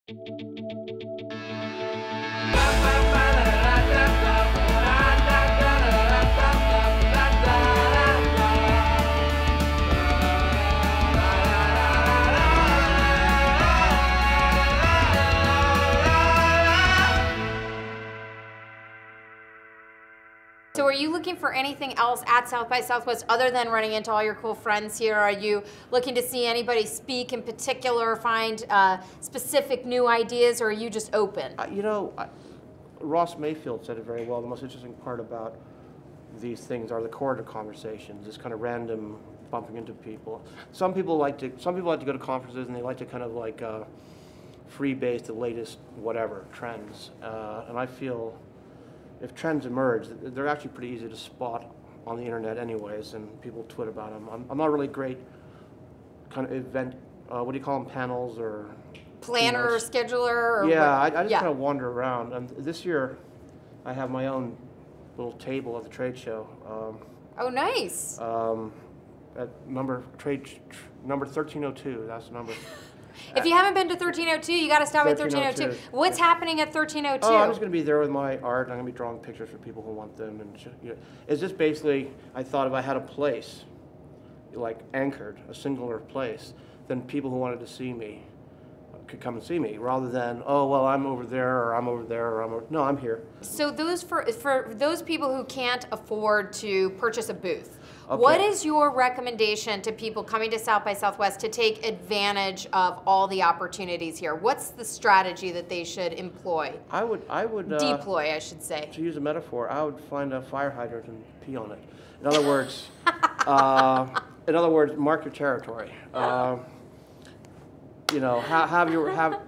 So are you looking for anything else at South by Southwest other than running into all your cool friends here? Are you looking to see anybody speak in particular, find specific new ideas, or are you just open? You know, Ross Mayfield said it very well. The most interesting part about these things are the corridor conversations, this kind of random bumping into people. Some people like to go to conferences and they like to kind of like freebase the latest whatever trends. And I feel if trends emerge, they're actually pretty easy to spot on the internet anyways, and people tweet about them. I'm not really great kind of event, what do you call them, panels or planner or scheduler? Or yeah, I just kind of wander around. And this year, I have my own little table at the trade show. Oh, nice. At number 1302, that's the number. If you haven't been to 1302, you got to stop at 1302. What's happening at 1302? Oh, I'm just going to be there with my art. I'm going to be drawing pictures for people who want them. And you know, it's just basically, I thought if I had a place, like anchored, a singular place, then people who wanted to see me could come and see me, rather than, oh, well, I'm over there, or I'm over there, or I'm over... No, I'm here. So those for those people who can't afford to purchase a booth, okay, what is your recommendation to people coming to South by Southwest to take advantage of all the opportunities here? What's the strategy that they should employ? I would deploy, I should say. To use a metaphor, I would find a fire hydrant and pee on it. In other words, mark your territory. You know,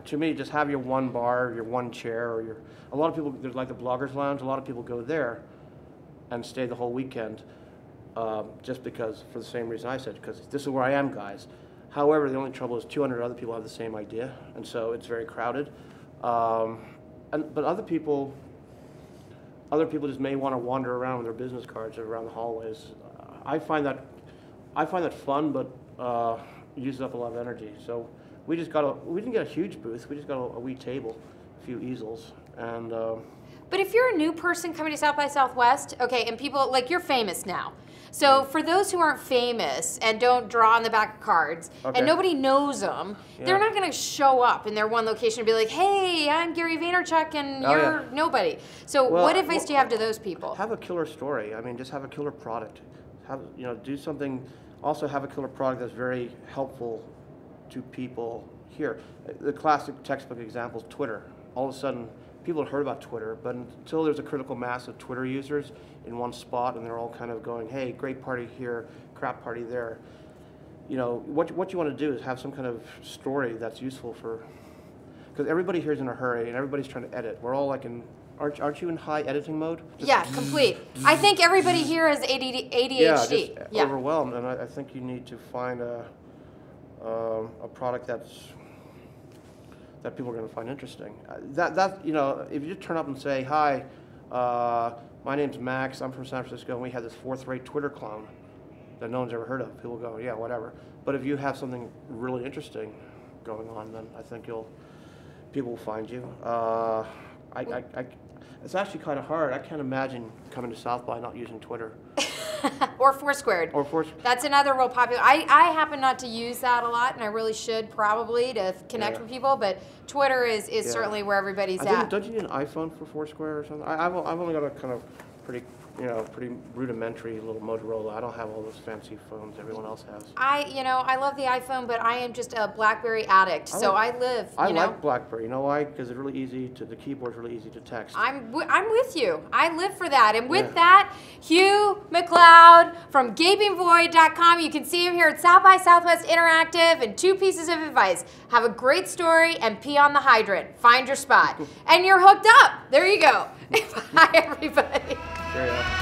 to me, just have your one bar, your one chair, or a lot of people, there's like the Bloggers Lounge, a lot of people go there and stay the whole weekend just because, for the same reason I said, because this is where I am, guys. However, the only trouble is 200 other people have the same idea, and so it's very crowded. But other people just may want to wander around with their business cards around the hallways. I find that fun, but uses up a lot of energy. So we didn't get a huge booth. We just got a wee table, a few easels, and. But if you're a new person coming to South by Southwest, okay, and people, like, you're famous now. So for those who aren't famous and don't draw on the back of cards, okay, and nobody knows them, they're not going to show up in their one location and be like, hey, I'm Gary Vaynerchuk and you're nobody. So what advice do you have to those people? Have a killer story. I mean, just have a killer product. Do something, also have a killer product that's very helpful to people here. The classic textbook example is Twitter. All of a sudden, people have heard about Twitter, but until there's a critical mass of Twitter users in one spot and they're all kind of going, hey, great party here, crap party there. You know, what you want to do is have some kind of story that's useful for, because everybody here is in a hurry and everybody's trying to edit. We're all like in, aren't you in high editing mode? Yeah, complete. I think everybody here has ADHD. Yeah, just overwhelmed, and I think you need to find a product that people are going to find interesting. You know, if you just turn up and say, hi, my name's Max, I'm from San Francisco, and we have this fourth-rate Twitter clone that no one's ever heard of, people go, yeah, whatever. But if you have something really interesting going on, then I think people will find you. It's actually kind of hard. I can't imagine coming to South by not using Twitter. Or Foursquared. Or Foursquared. That's another real popular. I happen not to use that a lot, and I really should probably to connect with people. But Twitter is certainly where everybody's at. Don't you need an iPhone for Foursquare or something? I've only got a kind of pretty rudimentary little Motorola. I don't have all those fancy phones everyone else has. I love the iPhone, but I am just a BlackBerry addict. I like BlackBerry. You know why? Because it's really easy the keyboard's really easy to text. I'm with you. I live for that. And with that, Hugh Macleod from gapingvoid.com. You can see him here at South by Southwest Interactive, and 2 pieces of advice. Have a great story and pee on the hydrant. Find your spot. And you're hooked up. There you go. Bye, everybody. There you go.